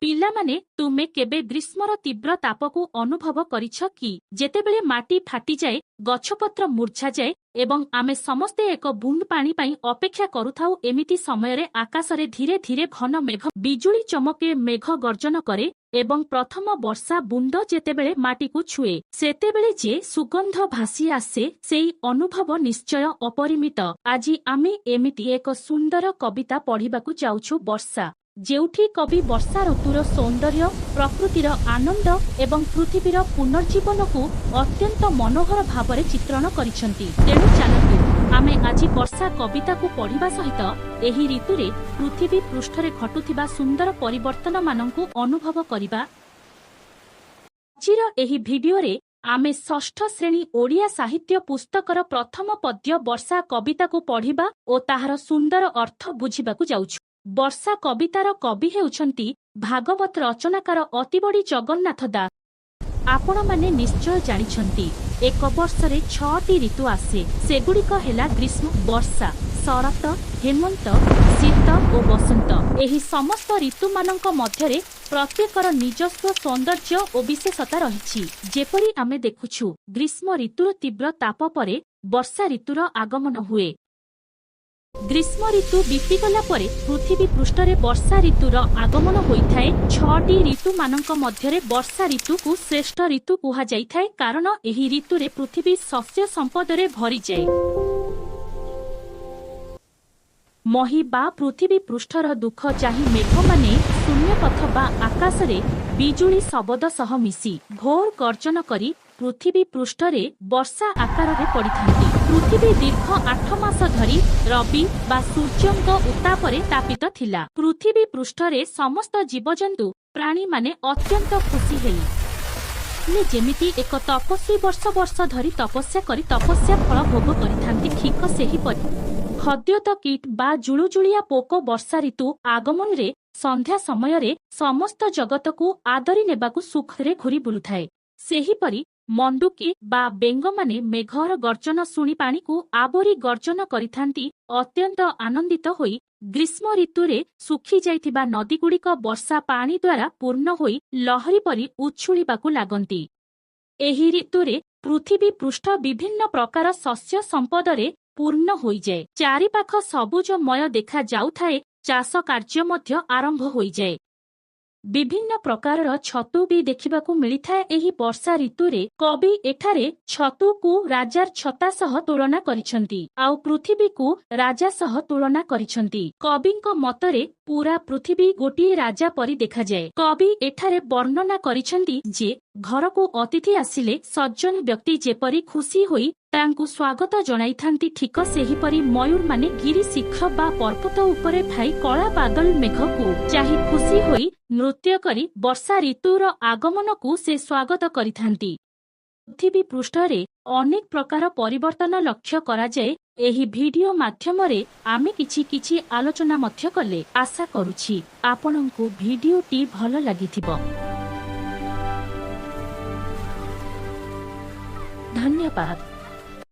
ପିଲାମାନେ ତୁମେ କେବେ ଗ୍ରୀଷ୍ମର ତୀବ୍ର ତାପକୁ ଅନୁଭବ କରିଛ କି? ଯେତେବେଳେ ମାଟି ଫାଟିଯାଏ, ଗଛପତ୍ର ମୂର୍ଚ୍ଛାଯାଏ ଏବଂ ଆମେ ସମସ୍ତେ ଏକ ବୁନ୍ଦ୍ ପାଣି ପାଇଁ ଅପେକ୍ଷା କରୁଥାଉ, ଏମିତି ସମୟରେ ଆକାଶରେ ଧୀରେ ଧୀରେ ଘନ ମେଘ ବିଜୁଳି ଚମକେ, ମେଘ ଗର୍ଜନ କରେ ଏବଂ ପ୍ରଥମ ବର୍ଷା ବୁନ୍ଦ ଯେତେବେଳେ ମାଟିକୁ ଛୁଏ, ସେତେବେଳେ ଯେ ସୁଗନ୍ଧ ଭାସି ଆସେ, ସେହି ଅନୁଭବ ନିଶ୍ଚୟ ଅପରିମିତ। ଆଜି ଆମେ ଏମିତି ଏକ ସୁନ୍ଦର କବିତା ପଢ଼ିବାକୁ ଯାଉଛୁ, ବର୍ଷା, ଯେଉଁଠି କବି ବର୍ଷା ଋତୁର ସୌନ୍ଦର୍ଯ୍ୟ, ପ୍ରକୃତିର ଆନନ୍ଦ ଏବଂ ପୃଥିବୀର ପୁନର୍ଜୀବନକୁ ଅତ୍ୟନ୍ତ ମନୋହର ଭାବରେ ଚିତ୍ରଣ କରିଛନ୍ତି। ତେଣୁ ଚାଲନ୍ତୁ ଆମେ ଆଜି ବର୍ଷା କବିତାକୁ ପଢ଼ିବା ସହିତ ଏହି ଋତୁରେ ପୃଥିବୀ ପୃଷ୍ଠରେ ଘଟୁଥିବା ସୁନ୍ଦର ପରିବର୍ତ୍ତନମାନଙ୍କୁ ଅନୁଭବ କରିବା। ଆଜିର ଏହି ଭିଡିଓରେ ଆମେ ଷଷ୍ଠ ଶ୍ରେଣୀ ଓଡ଼ିଆ ସାହିତ୍ୟ ପୁସ୍ତକର ପ୍ରଥମ ପଦ୍ୟ ବର୍ଷା କବିତାକୁ ପଢ଼ିବା ଓ ତାହାର ସୁନ୍ଦର ଅର୍ଥ ବୁଝିବାକୁ ଯାଉଛୁ। ବର୍ଷା କବିତାର କବି ହେଉଛନ୍ତି ଭାଗବତ ରଚନାକାର ଅତିବଡ଼ି ଜଗନ୍ନାଥ ଦାସ। ଆପଣମାନେ ନିଶ୍ଚୟ ଜାଣିଛନ୍ତି, ଏକ ବର୍ଷରେ 6ଟି ଋତୁ ଆସେ। ସେଗୁଡ଼ିକ ହେଲା ଗ୍ରୀଷ୍ମ, ବର୍ଷା, ଶରତ, ହେମନ୍ତ, ଶୀତ ଓ ବସନ୍ତ। ଏହି ସମସ୍ତ ଋତୁମାନଙ୍କ ମଧ୍ୟରେ ପ୍ରତ୍ୟେକର ନିଜସ୍ୱ ସୌନ୍ଦର୍ଯ୍ୟ ଓ ବିଶେଷତା ରହିଛି। ଯେପରି ଆମେ ଦେଖୁଛୁ, ଗ୍ରୀଷ୍ମ ଋତୁର ତୀବ୍ର ତାପ ପରେ ବର୍ଷା ଋତୁର ଆଗମନ ହୁଏ। ଗ୍ରୀଷ୍ମ ଋତୁ ବିତିଗଲା ପରେ ପୃଥିବୀ ପୃଷ୍ଠରେ ବର୍ଷା ଋତୁର ଆଗମନ ହୋଇଥାଏ। 6ଟି ଋତୁମାନଙ୍କ ମଧ୍ୟରେ ବର୍ଷା ଋତୁକୁ ଶ୍ରେଷ୍ଠ ଋତୁ କୁହାଯାଇଥାଏ, କାରଣ ଏହି ଋତୁରେ ପୃଥିବୀ ଶସ୍ୟ ସମ୍ପଦରେ ଭରିଯାଏ। ମହି ବା ପୃଥିବୀ ପୃଷ୍ଠର ଦୁଃଖ ଚାହିଁ ମେଘମାନେ ଶୂନ୍ୟପଥ ବା ଆକାଶରେ ବିଜୁଳି ଶବଦ ସହ ମିଶି ଘୋର ଗର୍ଜନ କରି ପୃଥିବୀ ପୃଷ୍ଠରେ ବର୍ଷା ଆକାରରେ ପଡ଼ିଥାନ୍ତି। ପୃଥିବୀ ଦୀର୍ଘ 8 ମାସ ଧରି ରବି ବା ସୂର୍ଯ୍ୟଙ୍କ ଉତ୍ତାପରେ ତାପିତ ଥିଲା। ପୃଥିବୀ ପୃଷ୍ଠରେ ସମସ୍ତ ଜୀବଜନ୍ତୁ ପ୍ରାଣୀମାନେ ଅତ୍ୟନ୍ତ ଖୁସି ହେଲେ, ଯେମିତି ଏକ ତପସ୍ୱୀ ବର୍ଷ ବର୍ଷ ଧରି ତପସ୍ୟା କରି ତପସ୍ୟା ଫଳ ଭୋଗ କରିଥାନ୍ତି, ଠିକ ସେହିପରି ଖଦ୍ୟତ କୀଟ ବା ଜୁଳୁଜୁଳିଆ ପୋକ ବର୍ଷା ଋତୁ ଆଗମନରେ ସନ୍ଧ୍ୟା ସମୟରେ ସମସ୍ତ ଜଗତକୁ ଆଦରି ନେବାକୁ ସୁଖରେ ଘୁରି ବୁଲୁଥାଏ। ସେହିପରି ମଣ୍ଡୁକି ବା ବେଙ୍ଗମାନେ ମେଘର ଗର୍ଜନ ଶୁଣି ପାଣିକୁ ଆବୋରି ଗର୍ଜନ କରିଥାନ୍ତି, ଅତ୍ୟନ୍ତ ଆନନ୍ଦିତ ହୋଇ। ଗ୍ରୀଷ୍ମ ଋତୁରେ ଶୁଖି ଯାଇଥିବା ନଦୀଗୁଡ଼ିକ ବର୍ଷା ପାଣି ଦ୍ୱାରା ପୂର୍ଣ୍ଣ ହୋଇ ଲହରୀ ପରି ଉଛୁଳିବାକୁ ଲାଗନ୍ତି। ଏହି ଋତୁରେ ପୃଥିବୀ ପୃଷ୍ଠ ବିଭିନ୍ନ ପ୍ରକାର ଶସ୍ୟ ସମ୍ପଦରେ ପୂର୍ଣ୍ଣ ହୋଇଯାଏ। ଚାରିପାଖ ସବୁଜମୟ ଦେଖାଯାଉଥାଏ। ଚାଷ କାର୍ଯ୍ୟ ମଧ୍ୟ ଆରମ୍ଭ ହୋଇଯାଏ। ବିଭିନ୍ନ ପ୍ରକାରର ଛତୁ ବି ଦେଖିବାକୁ ମିଳିଥାଏ। ଏହି ବର୍ଷା ଋତୁରେ କବି ଏଠାରେ ଛତୁକୁ ରାଜାର ଛତା ସହ ତୁଳନା କରିଛନ୍ତି, ଆଉ ପୃଥିବୀକୁ ରାଜା ସହ ତୁଳନା କରିଛନ୍ତି। କବିଙ୍କ ମତରେ ପୁରା ପୃଥିବୀ ଗୋଟିଏ ରାଜା ପରି ଦେଖାଯାଏ। କବି ଏଠାରେ ବର୍ଣ୍ଣନା କରିଛନ୍ତି ଯେ ଘରକୁ ଅତିଥି ଆସିଲେ ସଜ୍ଜନ ବ୍ୟକ୍ତି ଯେପରି ଖୁସି ହୋଇ ତାଙ୍କୁ ସ୍ୱାଗତ ଜଣାଇଥାନ୍ତି, ଠିକ ସେହିପରି ମୟୂରମାନେ ଗିରି ଶିଖର ବା ପର୍ବତ ଉପରେ ଥାଇ କଳା ବାଦଲ ମେଘକୁ ଚାହିଁ ଖୁସି ହୋଇ ନୃତ୍ୟ କରି ବର୍ଷା ଋତୁର ଆଗମନକୁ ସେ ସ୍ୱାଗତ କରିଥାନ୍ତି। ପୃଥିବୀ ପୃଷ୍ଠରେ ଅନେକ ପ୍ରକାର ପରିବର୍ତ୍ତନ ଲକ୍ଷ୍ୟ କରାଯାଏ। ଏହି ଭିଡିଓ ମାଧ୍ୟମରେ ଆମେ କିଛି ଆଲୋଚନା ମଧ୍ୟ କଲେ। ଆଶା କରୁଛି ଆପଣଙ୍କୁ ଭିଡିଓଟି ଭଲ ଲାଗିଥିବ। ଧନ୍ୟବାଦ।